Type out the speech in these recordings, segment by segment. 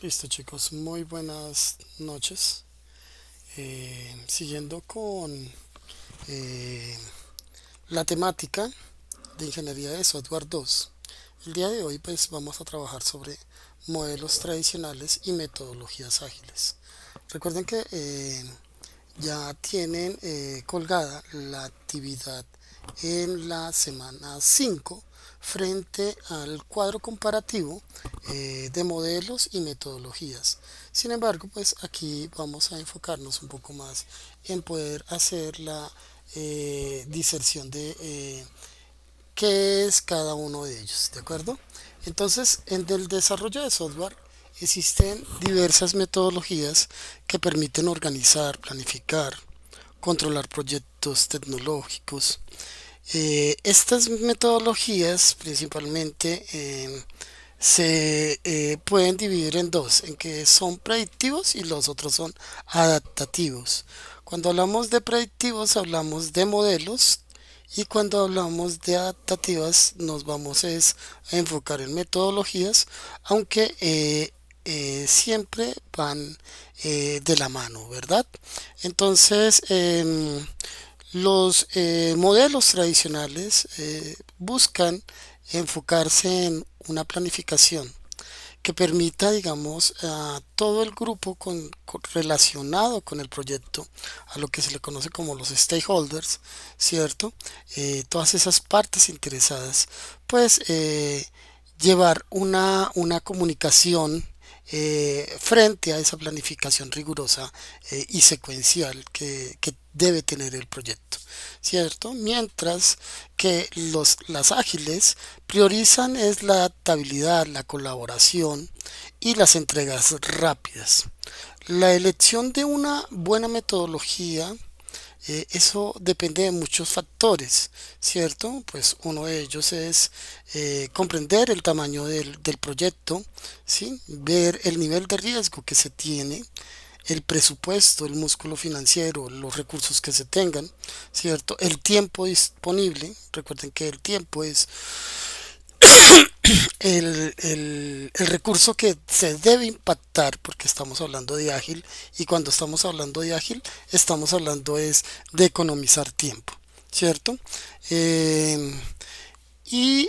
Listo chicos, muy buenas noches. Siguiendo con eh, la temática de ingeniería de software 2. El día de hoy pues vamos a trabajar sobre modelos tradicionales y metodologías ágiles. Recuerden que ya tienen colgada la actividad en la semana 5 frente al cuadro comparativo de modelos y metodologías. Sin embargo, pues aquí vamos a enfocarnos un poco más en poder hacer la diserción de qué es cada uno de ellos, ¿de acuerdo? Entonces, en el desarrollo de software existen diversas metodologías que permiten organizar, planificar, controlar proyectos tecnológicos. Estas metodologías principalmente se pueden dividir en dos, en que son predictivos y los otros son adaptativos. Cuando hablamos de predictivos hablamos de modelos y cuando hablamos de adaptativas nos vamos a enfocar en metodologías, aunque siempre van de la mano, ¿verdad? Entonces, los modelos tradicionales buscan enfocarse en una planificación que permita, digamos, a todo el grupo relacionado con el proyecto, a lo que se le conoce como los stakeholders, ¿cierto? Todas esas partes interesadas, pues llevar una comunicación frente a esa planificación rigurosa y secuencial que debe tener el proyecto, ¿cierto? Mientras que las ágiles priorizan es la adaptabilidad, la colaboración y las entregas rápidas. La elección de una buena metodología, eso depende de muchos factores, ¿cierto? Pues uno de ellos es comprender el tamaño del proyecto, ¿sí? Ver el nivel de riesgo que se tiene, el presupuesto, el músculo financiero, los recursos que se tengan, ¿cierto? El tiempo disponible. Recuerden que el tiempo es el recurso que se debe impactar porque estamos hablando de ágil y cuando estamos hablando de ágil estamos hablando es de economizar tiempo, ¿cierto? Eh, y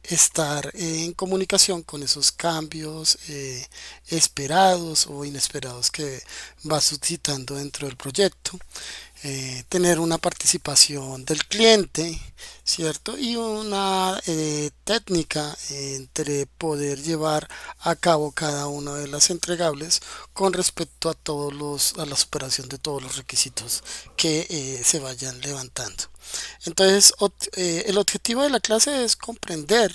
estar en comunicación con esos cambios esperados o inesperados que va suscitando dentro del proyecto, tener una participación del cliente, ¿cierto? Y una técnica entre poder llevar a cabo cada una de las entregables con respecto a a la superación de todos los requisitos que se vayan levantando. Entonces, el objetivo de la clase es comprender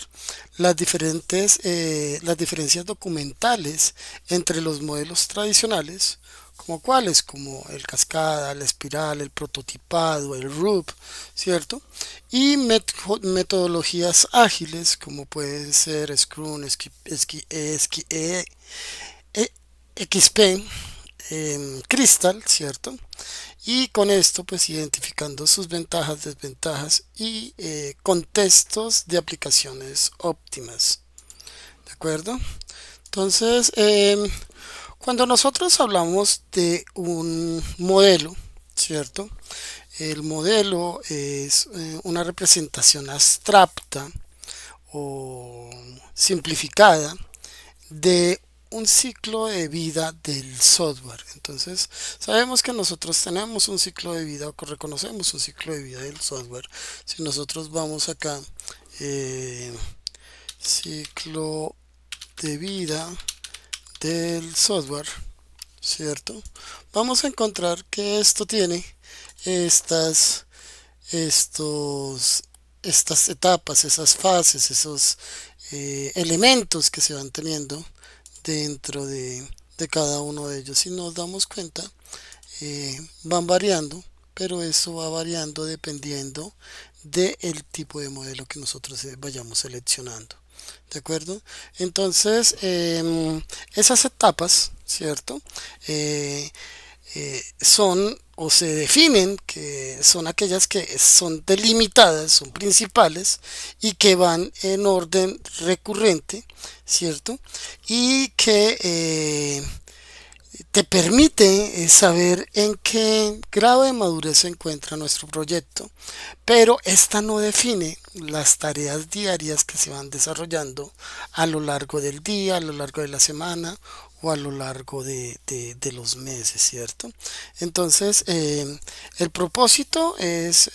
las diferencias documentales entre los modelos tradicionales, como cuáles, como el cascada, la espiral, el prototipado, el RUP, ¿cierto? Y metodologías ágiles, como pueden ser Scrum, e- XP, Crystal, ¿cierto? Y con esto, pues identificando sus ventajas, desventajas y contextos de aplicaciones óptimas. ¿De acuerdo? Entonces, cuando nosotros hablamos de un modelo, ¿cierto? El modelo es una representación abstracta o simplificada de un ciclo de vida del software. Entonces, sabemos que nosotros tenemos un ciclo de vida o que reconocemos un ciclo de vida del software. Si nosotros vamos acá, eh, ciclo de vida del software, ¿cierto? Vamos a encontrar que esto tiene estas, estos, estas etapas, esas fases, esos elementos que se van teniendo dentro de cada uno de ellos. Si nos damos cuenta, van variando, pero eso va variando dependiendo del tipo de modelo que nosotros vayamos seleccionando. ¿De acuerdo? Entonces, esas etapas, ¿cierto? Eh, son o se definen que son aquellas que son delimitadas, son principales y que van en orden recurrente, ¿cierto? Y que te permite saber en qué grado de madurez se encuentra nuestro proyecto, pero esta no define las tareas diarias que se van desarrollando a lo largo del día, a lo largo de la semana o a lo largo de los meses, ¿cierto? Entonces, el propósito es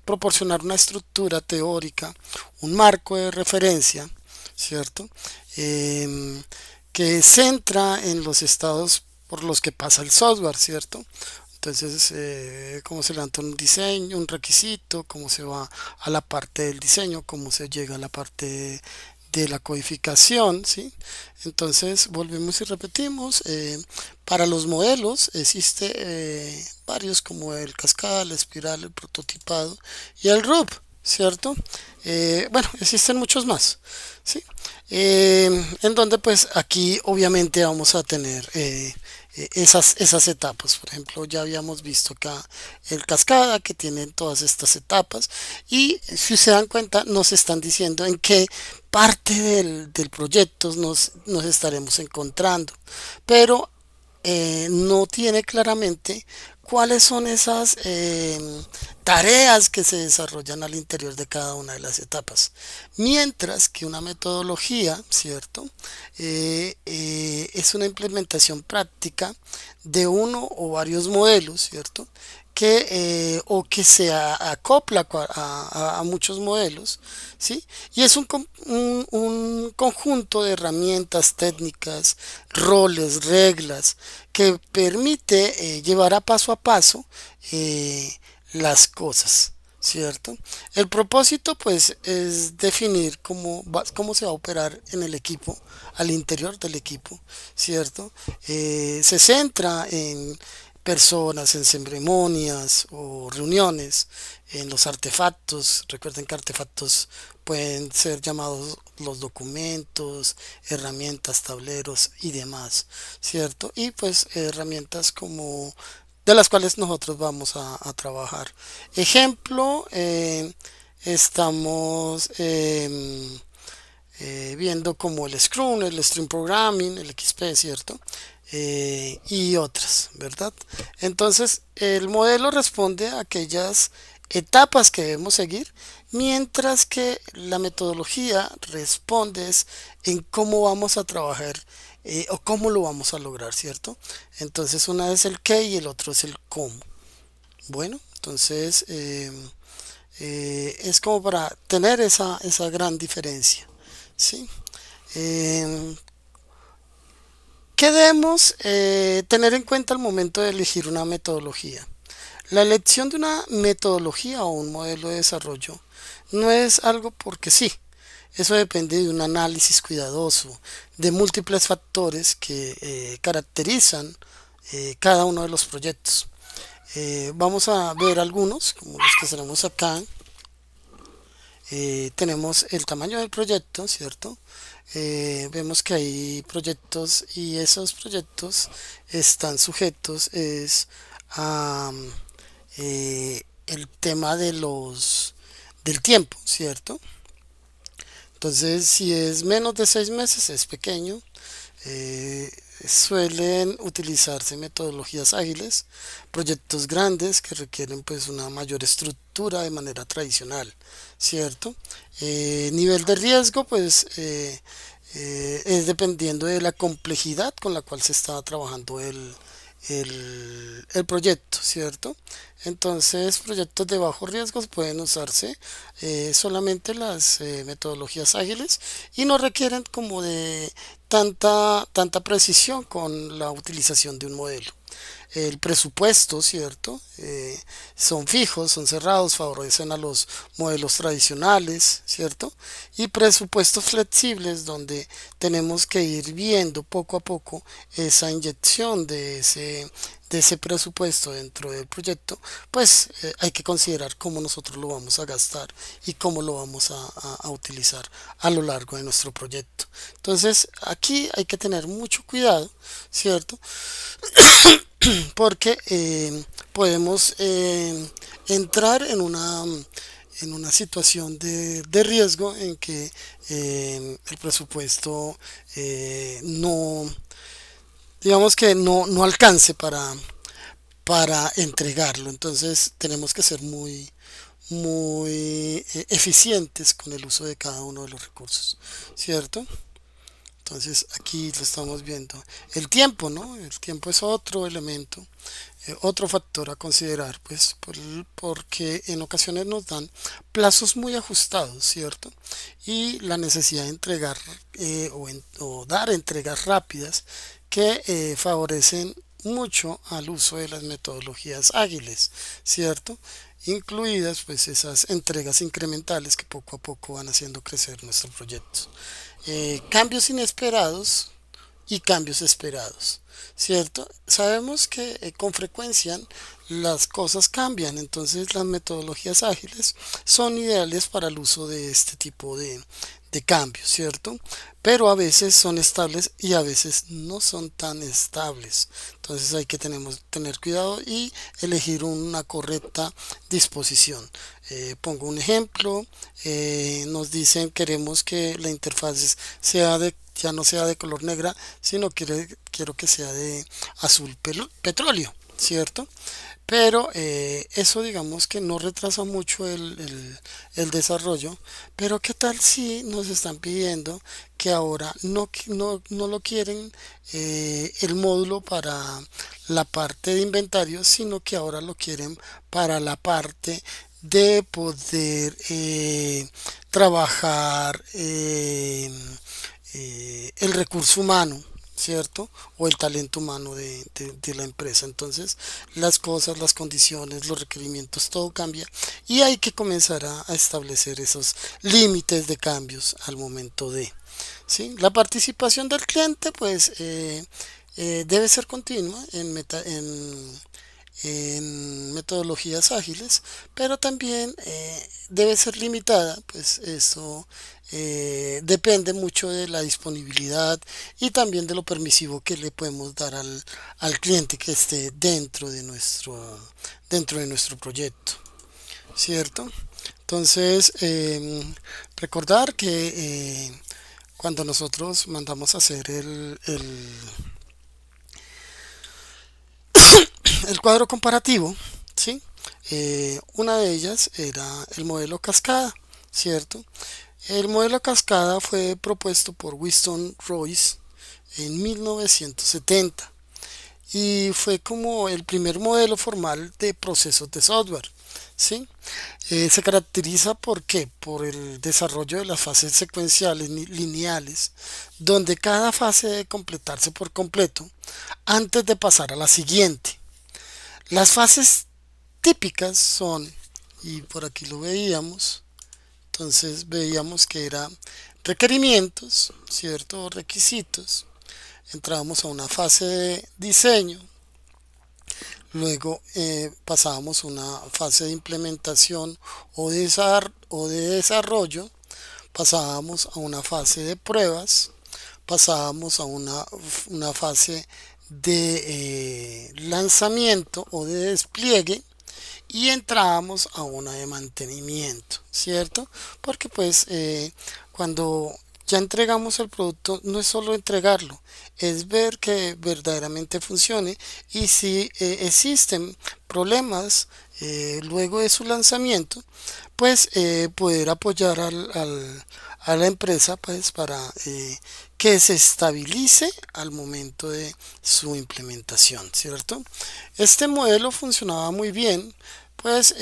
proporcionar una estructura teórica, un marco de referencia, ¿cierto? Em, que centra en los estados por los que pasa el software, ¿cierto? Entonces, cómo se levanta un diseño, un requisito, cómo se va a la parte del diseño, cómo se llega a la parte de la codificación, ¿sí? Entonces, volvemos y repetimos. Para los modelos existe varios como el cascada, el espiral, el prototipado y el RUB, ¿cierto? Bueno, existen muchos más, ¿sí? En donde pues aquí obviamente vamos a tener esas etapas. Por ejemplo, ya habíamos visto acá el cascada que tiene todas estas etapas y si se dan cuenta nos están diciendo en qué parte del proyecto nos estaremos encontrando, pero no tiene claramente cuáles son esas tareas que se desarrollan al interior de cada una de las etapas. Mientras que una metodología, ¿cierto? Es una implementación práctica de uno o varios modelos, ¿cierto? Que o que se acopla a muchos modelos, ¿sí? Y es un conjunto de herramientas técnicas, roles, reglas que permite llevar a paso las cosas, ¿cierto? El propósito pues es definir cómo se va a operar en el equipo, al interior del equipo, ¿cierto? Se centra en personas, en ceremonias o reuniones, en los artefactos. Recuerden que artefactos pueden ser llamados los documentos, herramientas, tableros y demás, ¿cierto? Y pues herramientas como de las cuales nosotros vamos a trabajar. Ejemplo, estamos viendo como el Scrum, el Stream Programming, el XP, ¿cierto? Y otras, ¿verdad? Entonces, el modelo responde a aquellas etapas que debemos seguir, mientras que la metodología responde en cómo vamos a trabajar o cómo lo vamos a lograr, ¿cierto? Entonces, una es el qué y el otro es el cómo. Bueno, entonces es como para tener esa gran diferencia, ¿sí? Eh, ¿Qué debemos tener en cuenta al momento de elegir una metodología? La elección de una metodología o un modelo de desarrollo no es algo porque sí. Eso depende de un análisis cuidadoso de múltiples factores que caracterizan cada uno de los proyectos. Vamos a ver algunos, como los que tenemos acá. Tenemos el tamaño del proyecto, ¿cierto? Vemos que hay proyectos y esos proyectos están sujetos a el tema del tiempo, ¿cierto? Entonces, si es menos de 6 meses, es pequeño. Eh, Suelen utilizarse metodologías ágiles, proyectos grandes que requieren pues una mayor estructura de manera tradicional, ¿cierto? Nivel de riesgo pues es dependiendo de la complejidad con la cual se está trabajando el proyecto, ¿cierto? Entonces, proyectos de bajo riesgo pueden usarse solamente las metodologías ágiles y no requieren como de tanta precisión con la utilización de un modelo. El presupuesto, ¿cierto? Son fijos, son cerrados, favorecen a los modelos tradicionales, ¿cierto? Y presupuestos flexibles donde tenemos que ir viendo poco a poco esa inyección de ese presupuesto dentro del proyecto, pues hay que considerar cómo nosotros lo vamos a gastar y cómo lo vamos a utilizar a lo largo de nuestro proyecto. Entonces, aquí hay que tener mucho cuidado, ¿cierto? Porque podemos entrar en una situación de riesgo en que el presupuesto no, digamos que no alcance para entregarlo. Entonces tenemos que ser muy eficientes con el uso de cada uno de los recursos, ¿cierto? Entonces aquí lo estamos viendo. El tiempo, ¿no? El tiempo es otro elemento, otro factor a considerar, pues porque en ocasiones nos dan plazos muy ajustados, ¿cierto? Y la necesidad de entregar o dar entregas rápidas que favorecen mucho al uso de las metodologías ágiles, ¿cierto? Incluidas pues esas entregas incrementales que poco a poco van haciendo crecer nuestros proyectos. Cambios inesperados y cambios esperados, ¿cierto? Sabemos que con frecuencia las cosas cambian, entonces las metodologías ágiles son ideales para el uso de este tipo de cambios, ¿cierto? Pero a veces son estables y a veces no son tan estables. Entonces hay que tener cuidado y elegir una correcta disposición. Pongo un ejemplo, nos dicen queremos que la interfaz sea ya no sea de color negra, sino quiero que sea de azul petróleo, ¿cierto? Pero eso digamos que no retrasa mucho el desarrollo. Pero ¿qué tal si nos están pidiendo que ahora no lo quieren el módulo para la parte de inventario, sino que ahora lo quieren para la parte de poder trabajar el recurso humano, ¿cierto? O el talento humano de la empresa. Entonces, las cosas, las condiciones, los requerimientos, todo cambia y hay que comenzar a establecer esos límites de cambios al momento de, ¿sí? La participación del cliente, pues, debe ser continua en metodologías ágiles, pero también debe ser limitada, pues eso depende mucho de la disponibilidad y también de lo permisivo que le podemos dar al cliente que esté dentro de nuestro proyecto, ¿cierto? Entonces, recordar que cuando nosotros mandamos a hacer el cuadro comparativo, ¿sí? Una de ellas era el modelo cascada, ¿cierto? El modelo cascada fue propuesto por Winston Royce en 1970 y fue como el primer modelo formal de procesos de software, ¿sí? Se caracteriza ¿por qué? Por el desarrollo de las fases secuenciales lineales, donde cada fase debe completarse por completo antes de pasar a la siguiente. Las fases típicas son, y por aquí lo veíamos, entonces veíamos que eran requerimientos, ¿cierto? Requisitos. Entrábamos a una fase de diseño, luego pasábamos a una fase de implementación o de desarrollo, pasábamos a una fase de pruebas, pasábamos a una fase de lanzamiento o de despliegue y entrábamos a una de mantenimiento, ¿cierto? Porque pues cuando ya entregamos el producto no es solo entregarlo, es ver que verdaderamente funcione y si existen problemas luego de su lanzamiento, pues poder apoyar a la empresa pues para que se estabilice al momento de su implementación, ¿cierto? Este modelo funcionaba muy bien, pues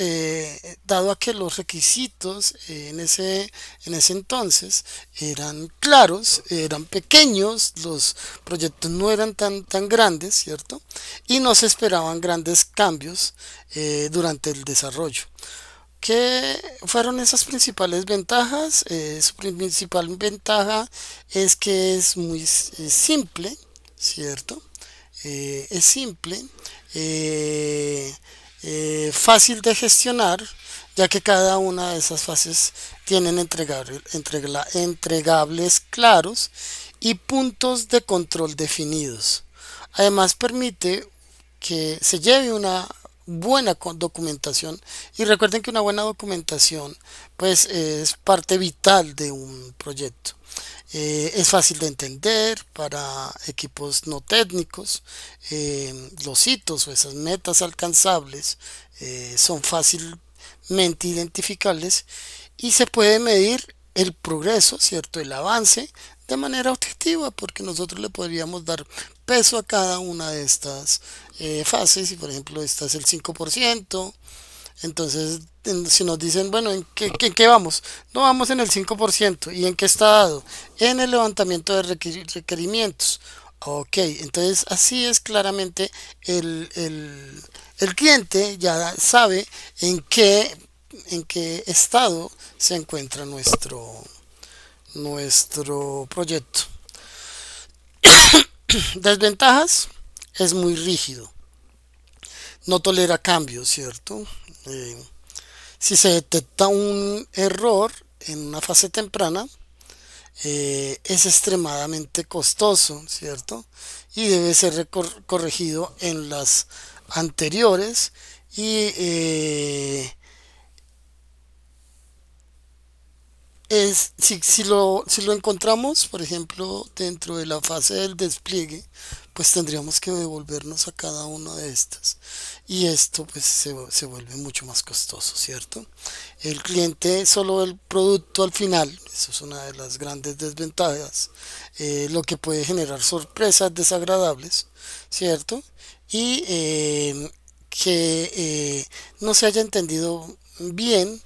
dado a que los requisitos en ese entonces eran claros, eran pequeños, los proyectos no eran tan grandes, ¿cierto? Y no se esperaban grandes cambios durante el desarrollo. ¿Qué fueron esas principales ventajas? Su principal ventaja es que es muy simple, ¿cierto? Es simple, eh, fácil de gestionar, ya que cada una de esas fases tienen entregables claros y puntos de control definidos. Además permite que se lleve una buena documentación, y recuerden que una buena documentación pues es parte vital de un proyecto. Es fácil de entender para equipos no técnicos. Los hitos o esas metas alcanzables son fácilmente identificables y se puede medir el progreso, ¿cierto? El avance de manera objetiva, porque nosotros le podríamos dar peso a cada una de estas fases. Y por ejemplo, esta es el 5%. Entonces, si nos dicen, bueno, en qué vamos? No, vamos en el 5%. ¿Y en qué está dado? En el levantamiento de requerimientos. Ok, entonces así es claramente el cliente ya sabe en qué estado se encuentra nuestro proyecto. Desventajas: es muy rígido, no tolera cambios, ¿cierto? Eh, si se detecta un error en una fase temprana, es extremadamente costoso, ¿cierto? Y debe ser corregido en las anteriores. Y si lo encontramos, por ejemplo, dentro de la fase del despliegue, pues tendríamos que devolvernos a cada una de estas. Y esto pues se vuelve mucho más costoso, ¿cierto? El cliente solo ve el producto al final. Eso es una de las grandes desventajas, lo que puede generar sorpresas desagradables, ¿cierto? Y que no se haya entendido bien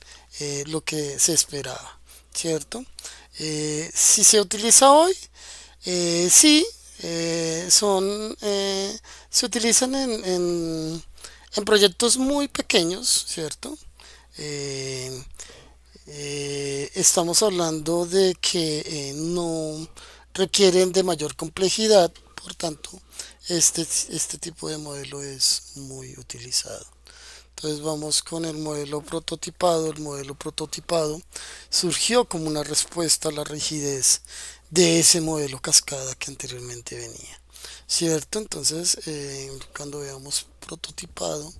lo que se esperaba, ¿cierto? Si se utiliza hoy, sí, se utilizan en proyectos muy pequeños, ¿cierto? Eh, Estamos hablando de que no requieren de mayor complejidad, por tanto, este tipo de modelo es muy utilizado. Entonces vamos con el modelo prototipado. El modelo prototipado surgió como una respuesta a la rigidez de ese modelo cascada que anteriormente venía, ¿cierto? Entonces, cuando veamos prototipado,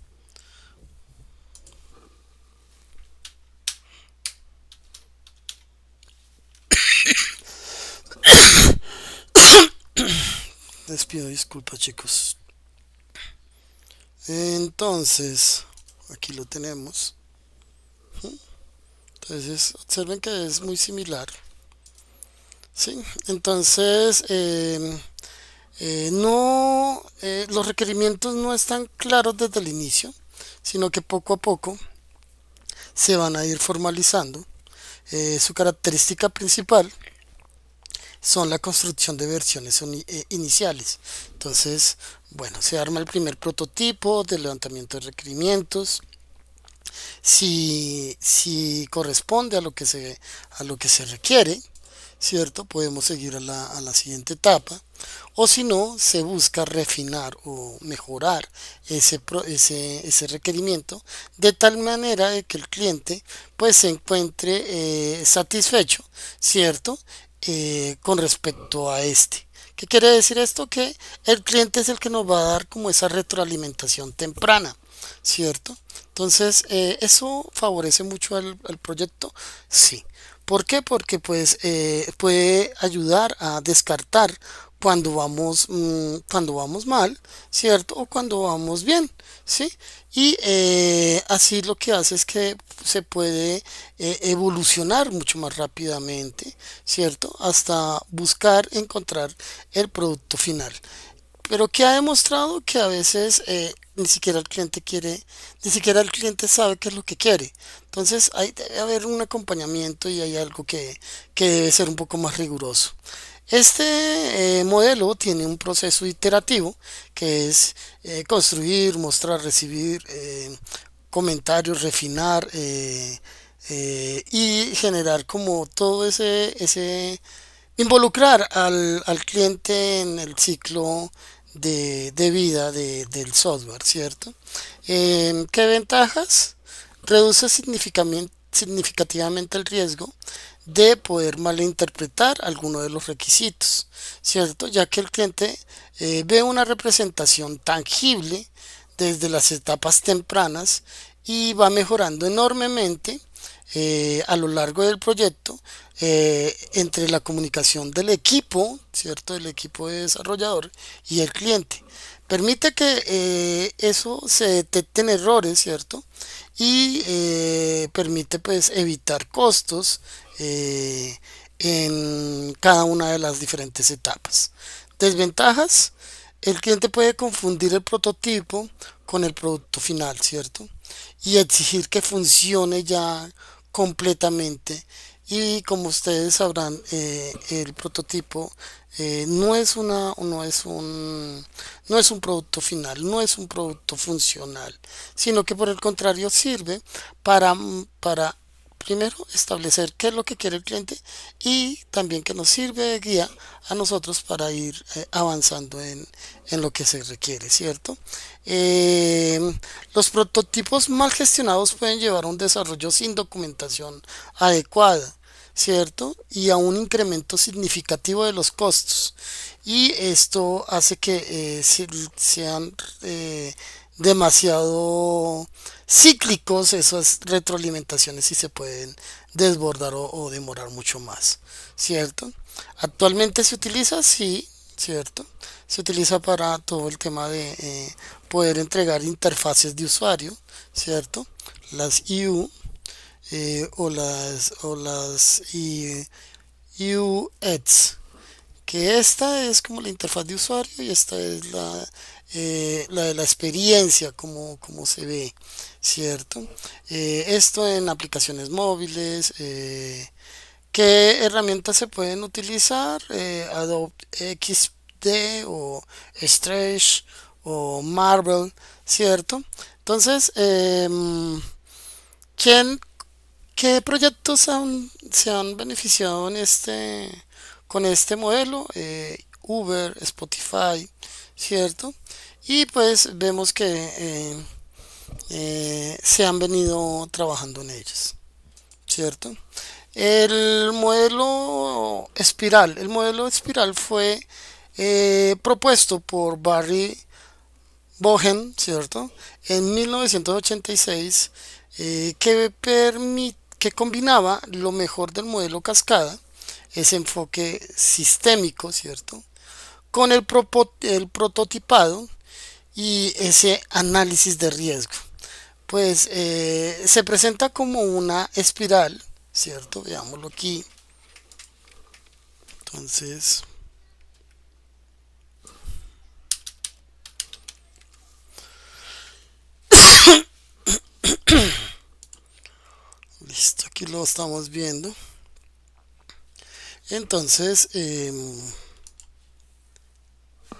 les pido disculpas, chicos. Entonces, aquí lo tenemos. Entonces, observen que es muy similar, ¿sí? Entonces, no, los requerimientos no están claros desde el inicio, sino que poco a poco se van a ir formalizando. Su característica principal son la construcción de versiones iniciales. Entonces, bueno, se arma el primer prototipo de levantamiento de requerimientos. Si corresponde a lo que se requiere, ¿cierto? Podemos seguir a la siguiente etapa. O si no, se busca refinar o mejorar ese requerimiento de tal manera de que el cliente pues se encuentre satisfecho, ¿cierto? Con respecto a este. ¿Qué quiere decir esto? Que el cliente es el que nos va a dar como esa retroalimentación temprana, ¿cierto? Entonces, ¿eso favorece mucho al proyecto? Sí. ¿Por qué? Porque pues puede ayudar a descartar cuando vamos mal, ¿cierto? O cuando vamos bien, ¿sí? Y así lo que hace es que se puede evolucionar mucho más rápidamente, ¿cierto? Hasta buscar encontrar el producto final. Pero que ha demostrado que a veces ni siquiera el cliente quiere, ni siquiera el cliente sabe qué es lo que quiere. Entonces hay debe haber un acompañamiento y hay algo que debe ser un poco más riguroso. Este modelo tiene un proceso iterativo que es construir, mostrar, recibir comentarios, refinar y generar como todo ese involucrar al cliente en el ciclo de vida del software, ¿cierto? ¿Qué ventajas? Reduce significativamente el riesgo de poder malinterpretar alguno de los requisitos, ¿cierto? Ya que el cliente ve una representación tangible desde las etapas tempranas y va mejorando enormemente a lo largo del proyecto entre la comunicación del equipo, ¿cierto? El equipo de desarrollador y el cliente. Permite que eso se detecten errores, ¿cierto? Y permite pues evitar costos en cada una de las diferentes etapas. Desventajas: el cliente puede confundir el prototipo con el producto final, ¿cierto? Y exigir que funcione ya completamente. Y como ustedes sabrán, el prototipo no es un producto final, no es un producto funcional, sino que por el contrario sirve para primero establecer qué es lo que quiere el cliente y también que nos sirve de guía a nosotros para ir avanzando en lo que se requiere, ¿cierto? Eh, los prototipos mal gestionados pueden llevar a un desarrollo sin documentación adecuada, ¿cierto? Y a un incremento significativo de los costos. Y esto hace que sean demasiado cíclicos esas retroalimentaciones y se pueden desbordar o demorar mucho más, ¿cierto? Actualmente se utiliza, sí, ¿cierto? Se utiliza para todo el tema de poder entregar interfaces de usuario, ¿cierto? Las IU o las UX, que esta es como la interfaz de usuario y esta es la de la experiencia, como se ve, ¿cierto? Esto en aplicaciones móviles. ¿Qué herramientas se pueden utilizar? Adobe XD o Stretch o Marvel, ¿cierto? Entonces, ¿quién ¿qué proyectos se han beneficiado con este modelo? Uber, Spotify, ¿cierto? Y pues vemos que se han venido trabajando en ellos, ¿cierto? El modelo espiral fue propuesto por Barry Bohem, ¿cierto? En 1986, que combinaba lo mejor del modelo cascada, ese enfoque sistémico, ¿cierto? Con el prototipado y ese análisis de riesgo. Pues se presenta como una espiral, ¿cierto? Veámoslo aquí. Entonces, listo, aquí lo estamos viendo. Entonces,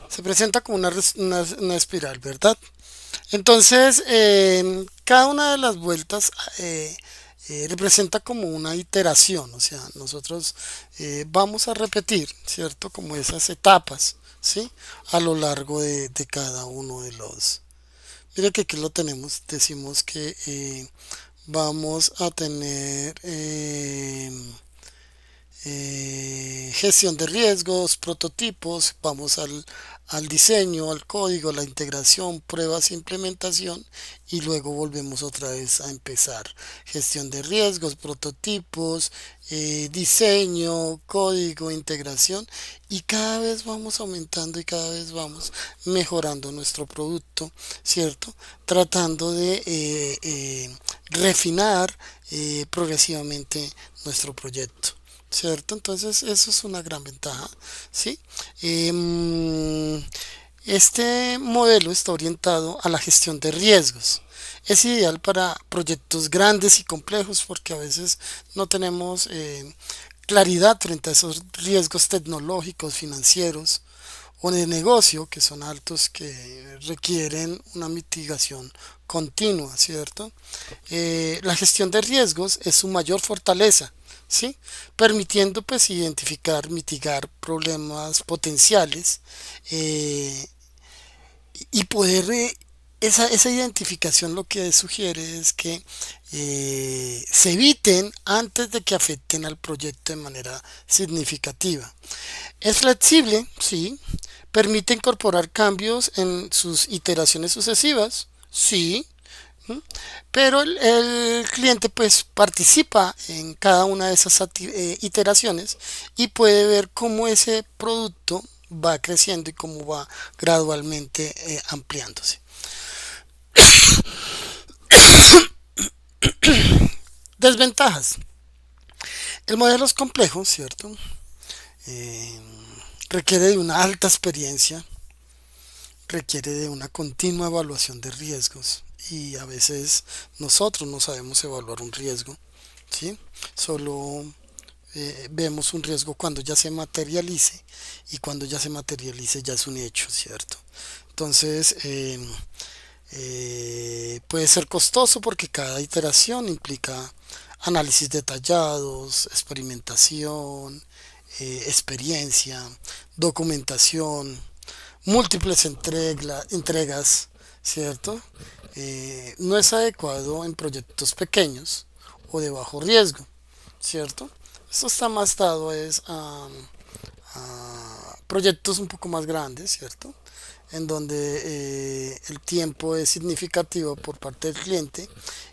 se presenta como una espiral, ¿verdad? Entonces, cada una de las vueltas representa como una iteración, o sea, nosotros vamos a repetir, ¿cierto? Como esas etapas, ¿sí? A lo largo de cada uno de los... Mire que aquí lo tenemos, decimos que vamos a tener gestión de riesgos, prototipos, vamos al diseño, al código, la integración, pruebas e implementación y luego volvemos otra vez a empezar. Gestión de riesgos, prototipos, diseño, código, integración y cada vez vamos aumentando y cada vez vamos mejorando nuestro producto, ¿cierto? Tratando de refinar progresivamente nuestro proyecto. ¿Cierto? Entonces eso es una gran ventaja, ¿sí? Este modelo está orientado a la gestión de riesgos. Es ideal para proyectos grandes y complejos porque a veces no tenemos claridad frente a esos riesgos tecnológicos, financieros o de negocio que son altos, que requieren una mitigación continua, ¿cierto? La gestión de riesgos es su mayor fortaleza, ¿sí? Permitiendo pues identificar, mitigar problemas potenciales, eh, y poder, esa identificación lo que sugiere es que se eviten antes de que afecten al proyecto de manera significativa. Es flexible, sí. Permite incorporar cambios en sus iteraciones sucesivas, sí. ¿Mm? Pero el cliente pues participa en cada una de esas iteraciones y puede ver cómo ese producto va creciendo y cómo va gradualmente ampliándose. Desventajas. El modelo es complejo, ¿cierto? Eh, Requiere de una alta experiencia, requiere de una continua evaluación de riesgos y a veces nosotros no sabemos evaluar un riesgo, ¿sí? Solo vemos un riesgo cuando ya se materialice y cuando ya se materialice ya es un hecho, ¿cierto? Entonces, puede ser costoso porque cada iteración implica análisis detallados, experimentación, experiencia, documentación, múltiples entregas, ¿cierto? No es adecuado en proyectos pequeños o de bajo riesgo, ¿cierto? Esto está más dado es a proyectos un poco más grandes, ¿cierto? En donde el tiempo es significativo por parte del cliente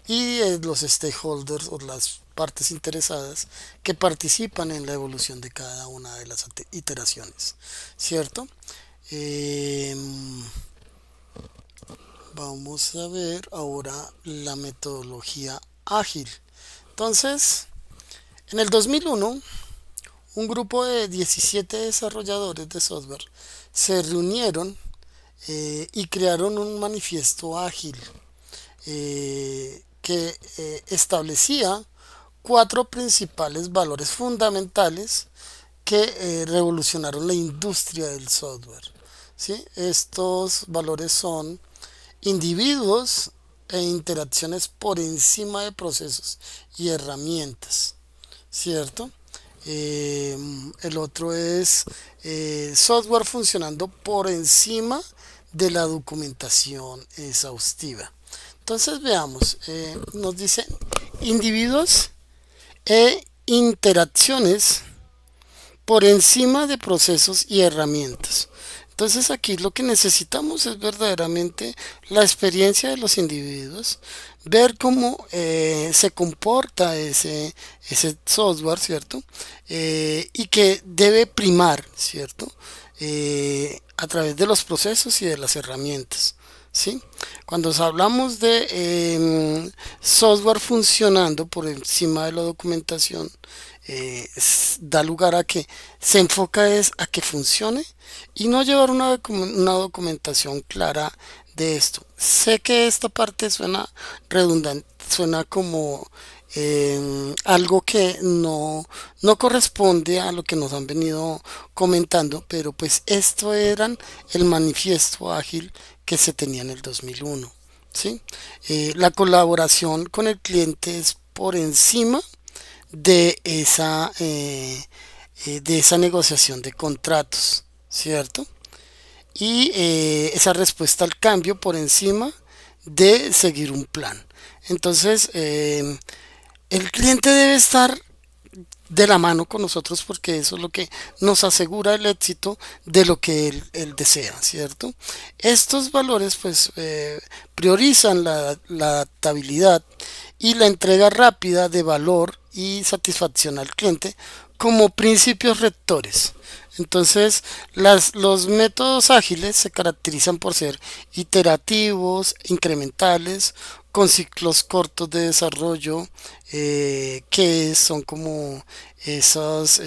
y los stakeholders o las partes interesadas que participan en la evolución de cada una de las iteraciones, ¿cierto? Eh, Vamos a ver ahora la metodología ágil. Entonces, en el 2001, un grupo de 17 desarrolladores de software se reunieron y crearon un manifiesto ágil que establecía cuatro principales valores fundamentales que revolucionaron la industria del software. ¿Sí? Estos valores son individuos e interacciones por encima de procesos y herramientas, ¿cierto? El otro es software funcionando por encima de la documentación exhaustiva. Entonces veamos, nos dice individuos e interacciones por encima de procesos y herramientas. Entonces aquí lo que necesitamos es verdaderamente la experiencia de los individuos, ver cómo se comporta ese software, ¿cierto? Y que debe primar, ¿cierto? A través de los procesos y de las herramientas. ¿Sí? Cuando hablamos de software funcionando por encima de la documentación, da lugar a que se enfoca es a que funcione y no llevar una documentación clara de esto. Sé que esta parte suena redundante, suena como algo que no corresponde a lo que nos han venido comentando, pero pues esto eran el manifiesto ágil que se tenía en el 2001. ¿Sí? La colaboración con el cliente es por encima de esa negociación de contratos, ¿cierto? Y esa respuesta al cambio por encima de seguir un plan. Entonces, el cliente debe estar de la mano con nosotros porque eso es lo que nos asegura el éxito de lo que él desea, ¿cierto? Estos valores pues priorizan la adaptabilidad y la entrega rápida de valor y satisfacción al cliente como principios rectores. Entonces, los métodos ágiles se caracterizan por ser iterativos, incrementales, con ciclos cortos de desarrollo, que son como esos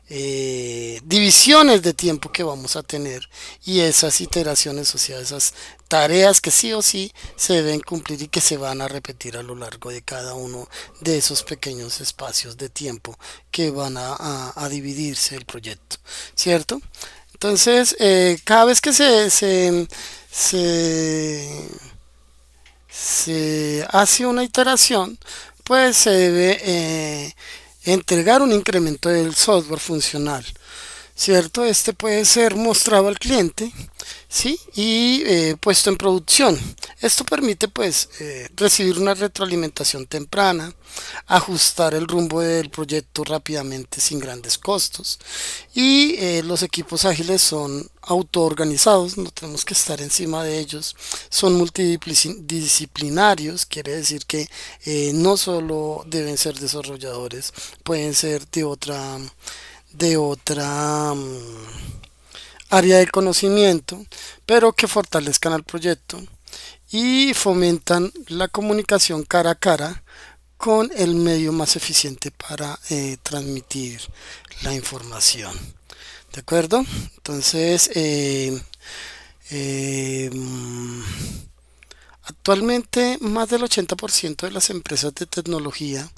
divisiones de tiempo que vamos a tener y esas iteraciones, o sea, esas tareas que sí o sí se deben cumplir y que se van a repetir a lo largo de cada uno de esos pequeños espacios de tiempo que van a dividirse el proyecto, ¿cierto? Entonces, cada vez que se, se hace una iteración, pues se debe entregar un incremento del software funcional, ¿cierto? Este puede ser mostrado al cliente, ¿sí? Y puesto en producción. Esto permite pues recibir una retroalimentación temprana, ajustar el rumbo del proyecto rápidamente sin grandes costos. Y los equipos ágiles son autoorganizados, no tenemos que estar encima de ellos, son multidisciplinarios, quiere decir que no solo deben ser desarrolladores, pueden ser de otra área de conocimiento, pero que fortalezcan al proyecto y fomentan la comunicación cara a cara con el medio más eficiente para transmitir la información. ¿De acuerdo? Entonces, eh, mm, actualmente más del 80% de las empresas de tecnología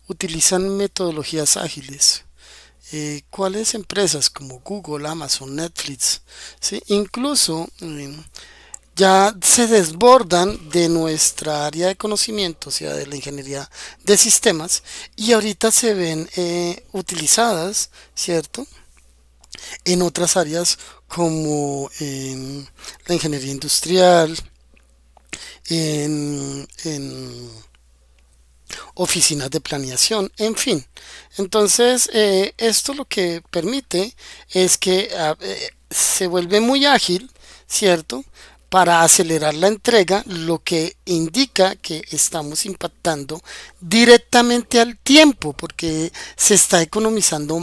utilizan metodologías ágiles. ¿Cuáles empresas como Google, Amazon, Netflix? ¿Sí? Incluso ya se desbordan de nuestra área de conocimiento, o sea, de la ingeniería de sistemas, y ahorita se ven utilizadas, ¿cierto? En otras áreas como la ingeniería industrial, en oficinas de planeación, en fin. Entonces, esto lo que permite es que se vuelve muy ágil, ¿cierto? Para acelerar la entrega, lo que indica que estamos impactando directamente al tiempo, porque se está economizando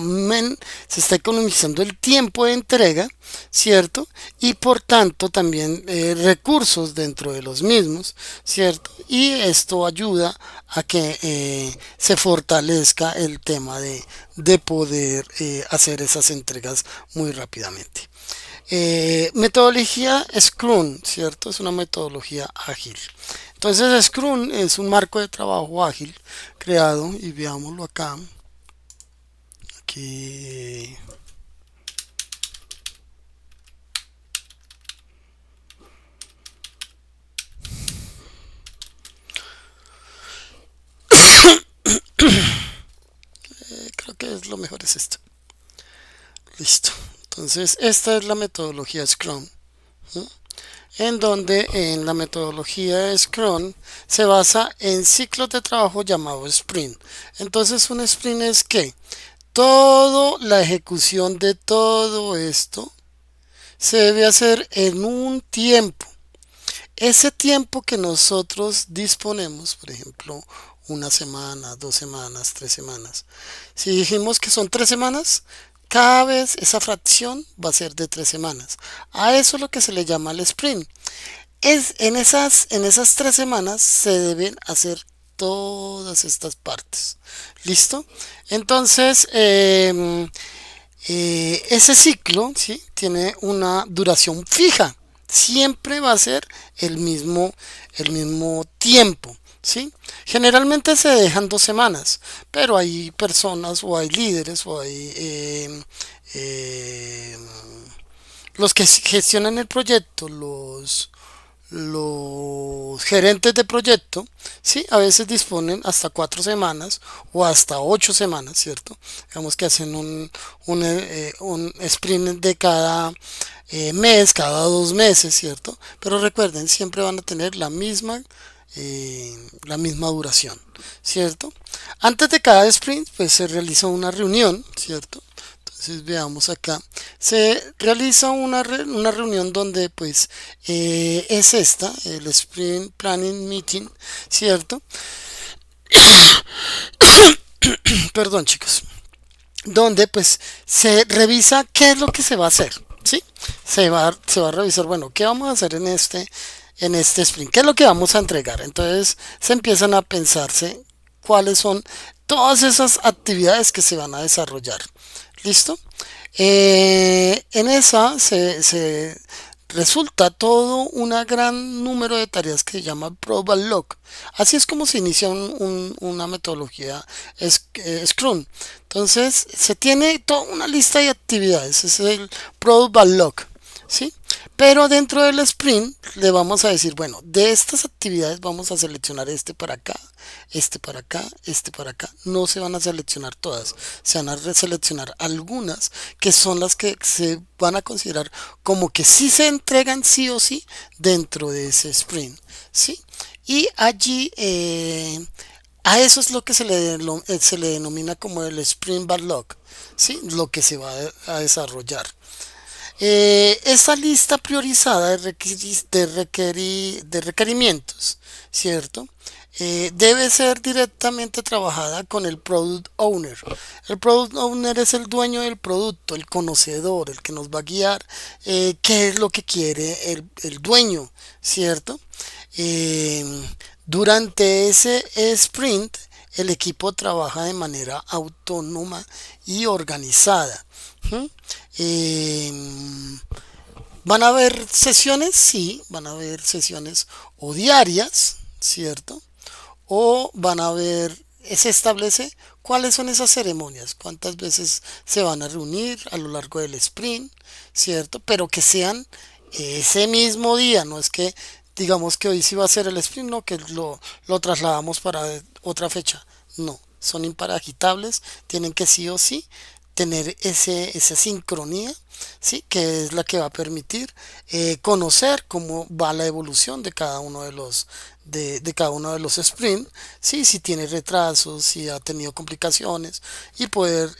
el tiempo de entrega, ¿cierto? Y por tanto también recursos dentro de los mismos, ¿cierto? Y esto ayuda a que se fortalezca el tema de poder hacer esas entregas muy rápidamente. Metodología Scrum, ¿cierto? Es una metodología ágil. Entonces Scrum es un marco de trabajo ágil creado y veámoslo acá. Aquí creo que es lo mejor es esto. Listo. Entonces esta es la metodología Scrum. ¿Sí? En donde en la metodología de Scrum se basa en ciclos de trabajo llamado sprint. Entonces un sprint es que toda la ejecución de todo esto se debe hacer en un tiempo. Ese tiempo que nosotros disponemos, por ejemplo, una semana, 2 semanas, 3 semanas. Si dijimos que son 3 semanas, cada vez esa fracción va a ser de 3 semanas. A eso es lo que se le llama el sprint. En esas 3 semanas se deben hacer todas estas partes. ¿Listo? Entonces, ese ciclo, ¿sí? Tiene una duración fija. Siempre va a ser el mismo tiempo. ¿Sí? Generalmente se dejan 2 semanas, pero hay personas o hay líderes o hay los que gestionan el proyecto, los gerentes de proyecto, sí, a veces disponen hasta 4 semanas o hasta 8 semanas, ¿cierto? Digamos que hacen un sprint de cada mes, cada 2 meses, ¿cierto? Pero recuerden, siempre van a tener la misma duración, ¿cierto? Antes de cada sprint, pues se realiza una reunión, ¿cierto? Entonces veamos acá, se realiza una reunión donde pues es esta, el Sprint Planning Meeting, ¿cierto? Perdón chicos, donde pues se revisa qué es lo que se va a hacer, ¿sí? Se va a revisar, bueno, ¿qué vamos a hacer en este sprint? ¿Qué es lo que vamos a entregar? Entonces se empiezan a pensarse cuáles son todas esas actividades que se van a desarrollar. ¿Listo? En esa se resulta todo un gran número de tareas que se llama Product Backlog. Así es como se inicia una metodología Scrum. Entonces, se tiene toda una lista de actividades. Ese es el Product Backlog. ¿Sí? Pero dentro del sprint le vamos a decir, bueno, de estas actividades vamos a seleccionar este para acá, este para acá, este para acá. No se van a seleccionar todas, se van a seleccionar algunas que son las que se van a considerar como que sí se entregan sí o sí dentro de ese sprint, ¿sí? Y allí a eso es lo que se le denomina como el sprint backlog, ¿sí? Lo que se va a desarrollar. Esa lista priorizada de requerimientos, ¿cierto? Debe ser directamente trabajada con el Product Owner. El Product Owner es el dueño del producto, el conocedor, el que nos va a guiar qué es lo que quiere el dueño, ¿cierto? Eh, Durante ese sprint, el equipo trabaja de manera autónoma y organizada. ¿Mm? Eh, ¿Van a haber sesiones? Sí, van a haber sesiones o diarias, ¿cierto? O van a haber, se establece cuáles son esas ceremonias, cuántas veces se van a reunir a lo largo del sprint, ¿cierto? Pero que sean ese mismo día, no es que digamos que hoy sí va a ser el sprint, no, que lo trasladamos para otra fecha, no, son imparagitables, tienen que sí o sí tener esa sincronía, ¿sí? Que es la que va a permitir conocer cómo va la evolución de cada uno de cada uno de los sprints, ¿sí? Si tiene retrasos, si ha tenido complicaciones y poder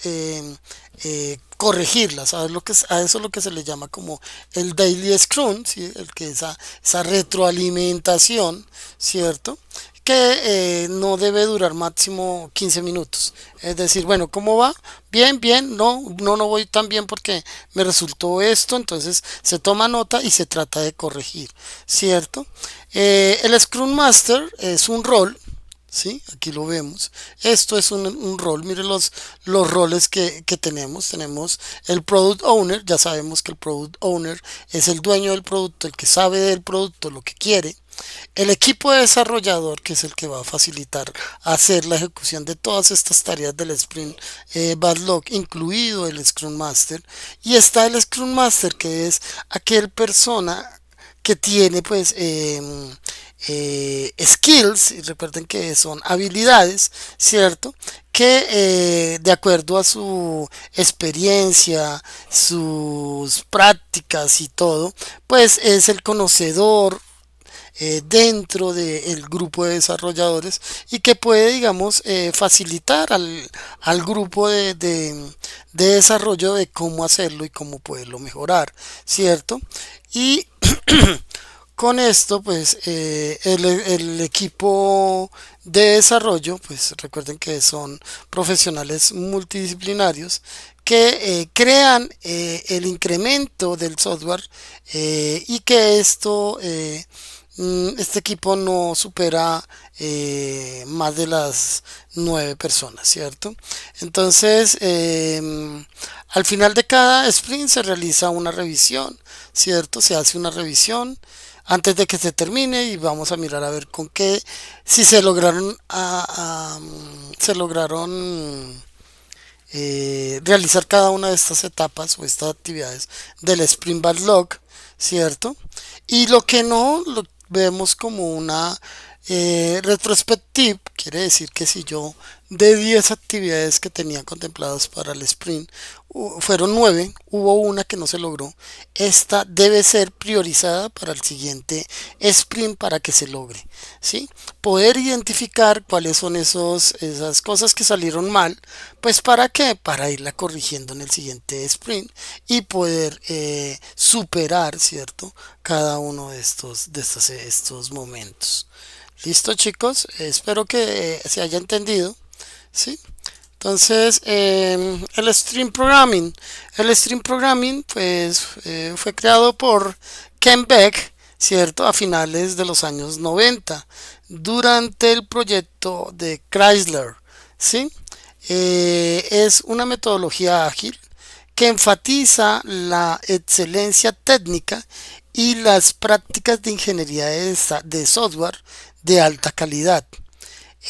corregirlas. A eso es lo que se le llama como el daily scrum, ¿sí? El que esa retroalimentación, ¿cierto? Que no debe durar máximo 15 minutos. Es decir, bueno, ¿cómo va? Bien, bien, no voy tan bien porque me resultó esto, entonces se toma nota y se trata de corregir, ¿cierto? El Scrum Master es un rol, ¿sí? Aquí lo vemos. Esto es un rol. Miren los roles que tenemos. Tenemos el Product Owner. Ya sabemos que el Product Owner es el dueño del producto, el que sabe del producto, lo que quiere. El equipo de desarrollador, que es el que va a facilitar hacer la ejecución de todas estas tareas del Sprint Backlog, incluido el Scrum Master. Y está el Scrum Master, que es aquel persona que tiene pues skills, y recuerden que son habilidades, ¿cierto? Que de acuerdo a su experiencia, sus prácticas y todo, pues es el conocedor dentro del grupo de desarrolladores y que puede, digamos, facilitar al grupo de desarrollo de cómo hacerlo y cómo poderlo mejorar, ¿cierto? Y con esto, pues el equipo de desarrollo, pues recuerden que son profesionales multidisciplinarios que crean el incremento del software y que este equipo no supera más de las 9 personas, ¿cierto? Entonces, al final de cada sprint se realiza una revisión, ¿cierto? Se hace una revisión antes de que se termine y vamos a mirar a ver con qué, si se lograron, se lograron realizar cada una de estas etapas o estas actividades del Sprint Backlog, ¿cierto? Y lo que no, lo vemos como una retrospective, quiere decir que si yo de 10 actividades que tenía contempladas para el sprint, fueron 9, hubo una que no se logró, esta debe ser priorizada para el siguiente sprint para que se logre, ¿sí? Poder identificar cuáles son esas cosas que salieron mal, pues ¿para qué? Para irla corrigiendo en el siguiente sprint y poder superar, ¿cierto? Cada uno de estos momentos. Listo, chicos, espero que se haya entendido, ¿sí? Entonces, el Stream Programming. El Stream Programming, pues, fue creado por Ken Beck, ¿cierto? A finales de los años 90, durante el proyecto de Chrysler, ¿sí? Es una metodología ágil que enfatiza la excelencia técnica y las prácticas de ingeniería de software de alta calidad.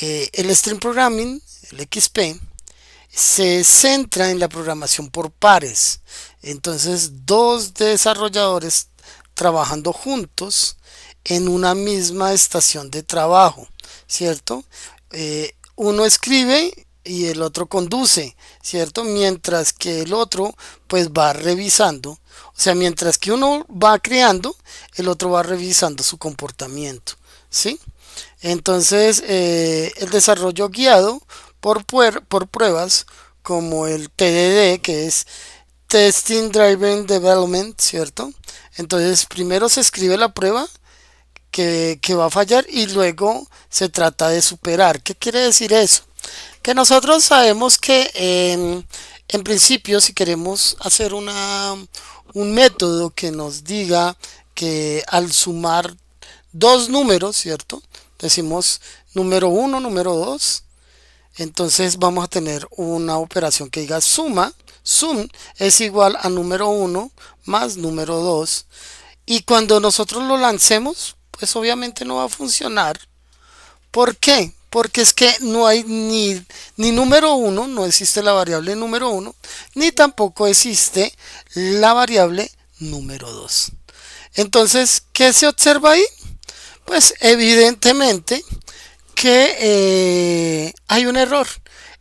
El Stream Programming, el XP, se centra en la programación por pares. Entonces, dos desarrolladores trabajando juntos en una misma estación de trabajo, ¿cierto? Uno escribe y el otro conduce, ¿cierto? Mientras que el otro pues va revisando, o sea, mientras que uno va creando, el otro va revisando su comportamiento, ¿sí? Entonces, el desarrollo guiado por pruebas como el TDD, que es Testing Driven Development, ¿cierto? Entonces, primero se escribe la prueba que va a fallar y luego se trata de superar. ¿Qué quiere decir eso? Que nosotros sabemos que en principio si queremos hacer un método que nos diga que al sumar dos números, ¿cierto? Decimos número uno, número 2. Entonces vamos a tener una operación que diga suma. Sum es igual a número uno más número 2. Y cuando nosotros lo lancemos, pues obviamente no va a funcionar. ¿Por qué? Porque es que no hay ni número uno, no existe la variable número uno, ni tampoco existe la variable número 2. Entonces, ¿qué se observa ahí? Pues evidentemente que hay un error.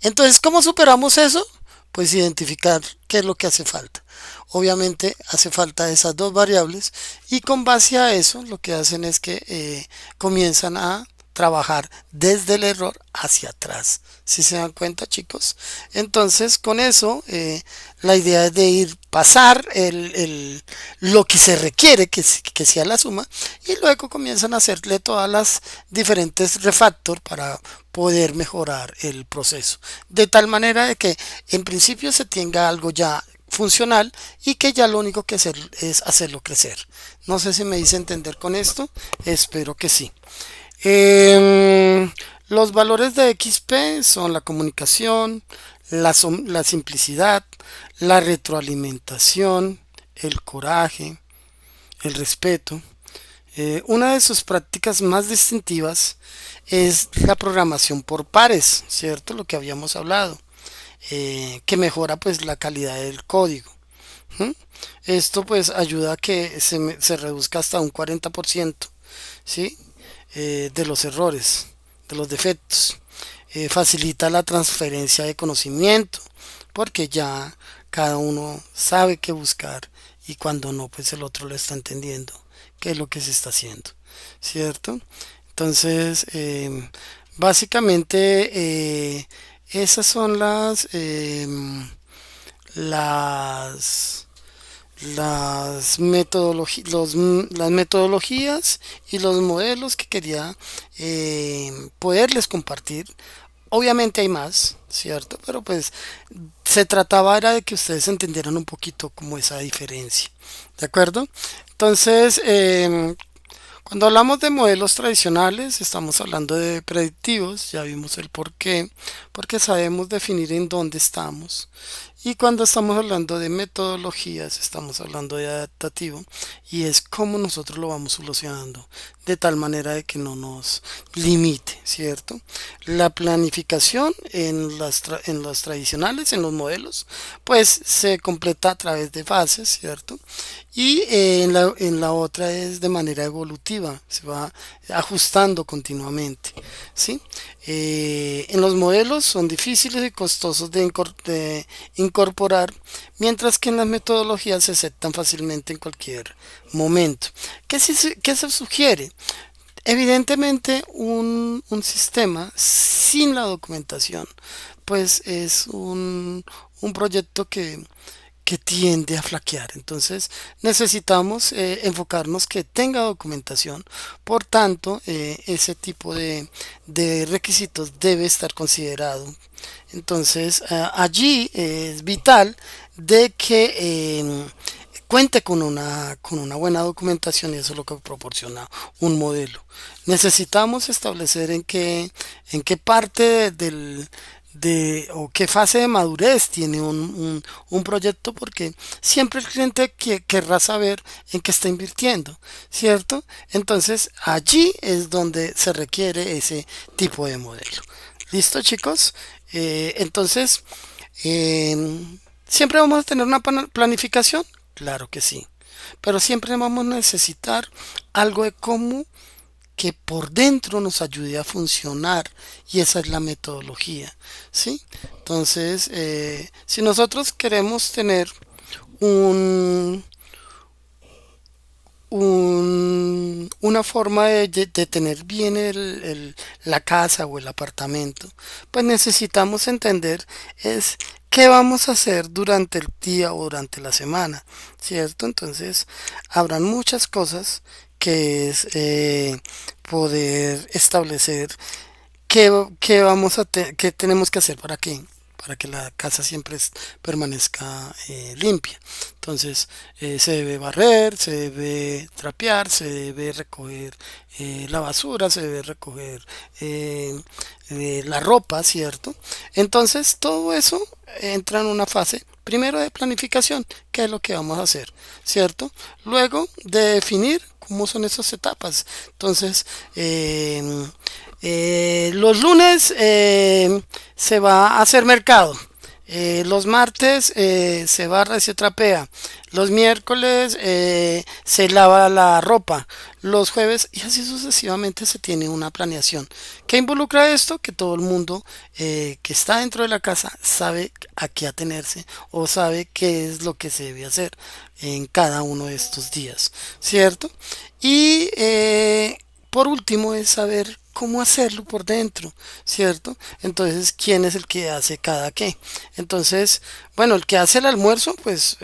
Entonces, ¿cómo superamos eso? Pues identificar qué es lo que hace falta. Obviamente hace falta esas dos variables y con base a eso lo que hacen es que comienzan a trabajar desde el error hacia atrás. Si se dan cuenta, chicos. Entonces, con eso, la idea es de ir pasar lo que se requiere que sea la suma y luego comienzan a hacerle todas las diferentes refactor para poder mejorar el proceso. De tal manera de que en principio se tenga algo ya funcional y que ya lo único que hacer es hacerlo crecer. No sé si me hice entender con esto, espero que sí. Los valores de XP son la comunicación, la simplicidad, la retroalimentación, el coraje, el respeto. Una de sus prácticas más distintivas es la programación por pares, ¿cierto? Lo que habíamos hablado, que mejora pues la calidad del código. ¿Mm? Esto pues ayuda a que se reduzca hasta un 40%, ¿sí? De los errores, de los defectos. Facilita la transferencia de conocimiento, porque ya cada uno sabe qué buscar y cuando no, pues el otro lo está entendiendo, qué es lo que se está haciendo, ¿cierto? Entonces, básicamente, esas son las las metodologías y los modelos que quería poderles compartir. Obviamente hay más, ¿cierto? Pero pues se trataba era de que ustedes entendieran un poquito como esa diferencia, ¿de acuerdo? Entonces, cuando hablamos de modelos tradicionales, estamos hablando de predictivos, ya vimos el por qué, porque sabemos definir en dónde estamos. Y cuando estamos hablando de metodologías, estamos hablando de adaptativo y es cómo nosotros lo vamos solucionando de tal manera de que no nos limite, ¿cierto? La planificación en los tradicionales, en los modelos, pues se completa a través de fases, ¿cierto? Y en la otra es de manera evolutiva, se va ajustando continuamente, ¿sí? En los modelos son difíciles y costosos de incorporar, mientras que en las metodologías se aceptan fácilmente en cualquier momento. ¿Qué se sugiere? Evidentemente, un sistema sin la documentación, pues es un proyecto que tiende a flaquear. Entonces necesitamos enfocarnos que tenga documentación. Por tanto, ese tipo de requisitos debe estar considerado. Entonces, allí es vital de que cuente con una buena documentación y eso es lo que proporciona un modelo. Necesitamos establecer en qué parte o qué fase de madurez tiene un proyecto porque siempre el cliente querrá saber en qué está invirtiendo, ¿cierto? Entonces allí es donde se requiere ese tipo de modelo. ¿Listo, chicos? Entonces, ¿siempre vamos a tener una planificación? Claro que sí. pero siempre vamos a necesitar algo de cómo que por dentro nos ayude a funcionar, y esa es la metodología, ¿sí? Entonces, si nosotros queremos tener un, una forma de tener bien la casa o el apartamento, pues necesitamos entender es qué vamos a hacer durante el día o durante la semana, ¿cierto? Entonces, habrán muchas cosas que es poder establecer qué vamos a qué tenemos que hacer para que la casa siempre permanezca limpia. Entonces, se debe barrer, se debe trapear, se debe recoger la basura, se debe recoger la ropa, ¿cierto? Entonces, todo eso entra en una fase primero de planificación, qué es lo que vamos a hacer, ¿cierto? Luego de definir cómo son esas etapas. Entonces, los lunes se va a hacer mercado. Los martes se barra y se trapea. Los miércoles se lava la ropa. Los jueves y así sucesivamente se tiene una planeación. ¿Qué involucra esto? Que todo el mundo que está dentro de la casa sabe a qué atenerse o sabe qué es lo que se debe hacer en cada uno de estos días, ¿cierto? Y por último es saber cómo hacerlo por dentro, ¿cierto? Entonces, ¿quién es el que hace cada qué? Entonces, bueno, el que hace el almuerzo, pues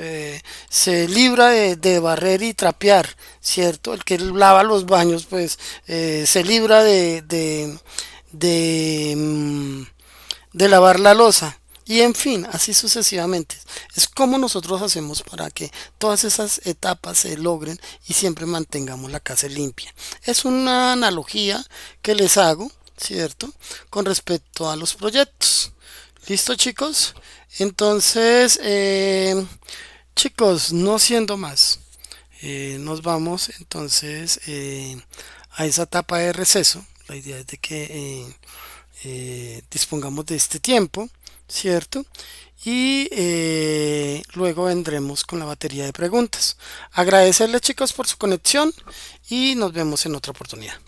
se libra de barrer y trapear, ¿cierto? El que lava los baños, pues se libra de, mm, de lavar la loza. Y en fin, así sucesivamente. Es como nosotros hacemos para que todas esas etapas se logren y siempre mantengamos la casa limpia. Es una analogía que les hago, ¿cierto? Con respecto a los proyectos. ¿Listo, chicos? Entonces, chicos, no siendo más, nos vamos entonces a esa etapa de receso. La idea es de que dispongamos de este tiempo, ¿cierto? Y luego vendremos con la batería de preguntas. Agradecerles chicos por su conexión y nos vemos en otra oportunidad.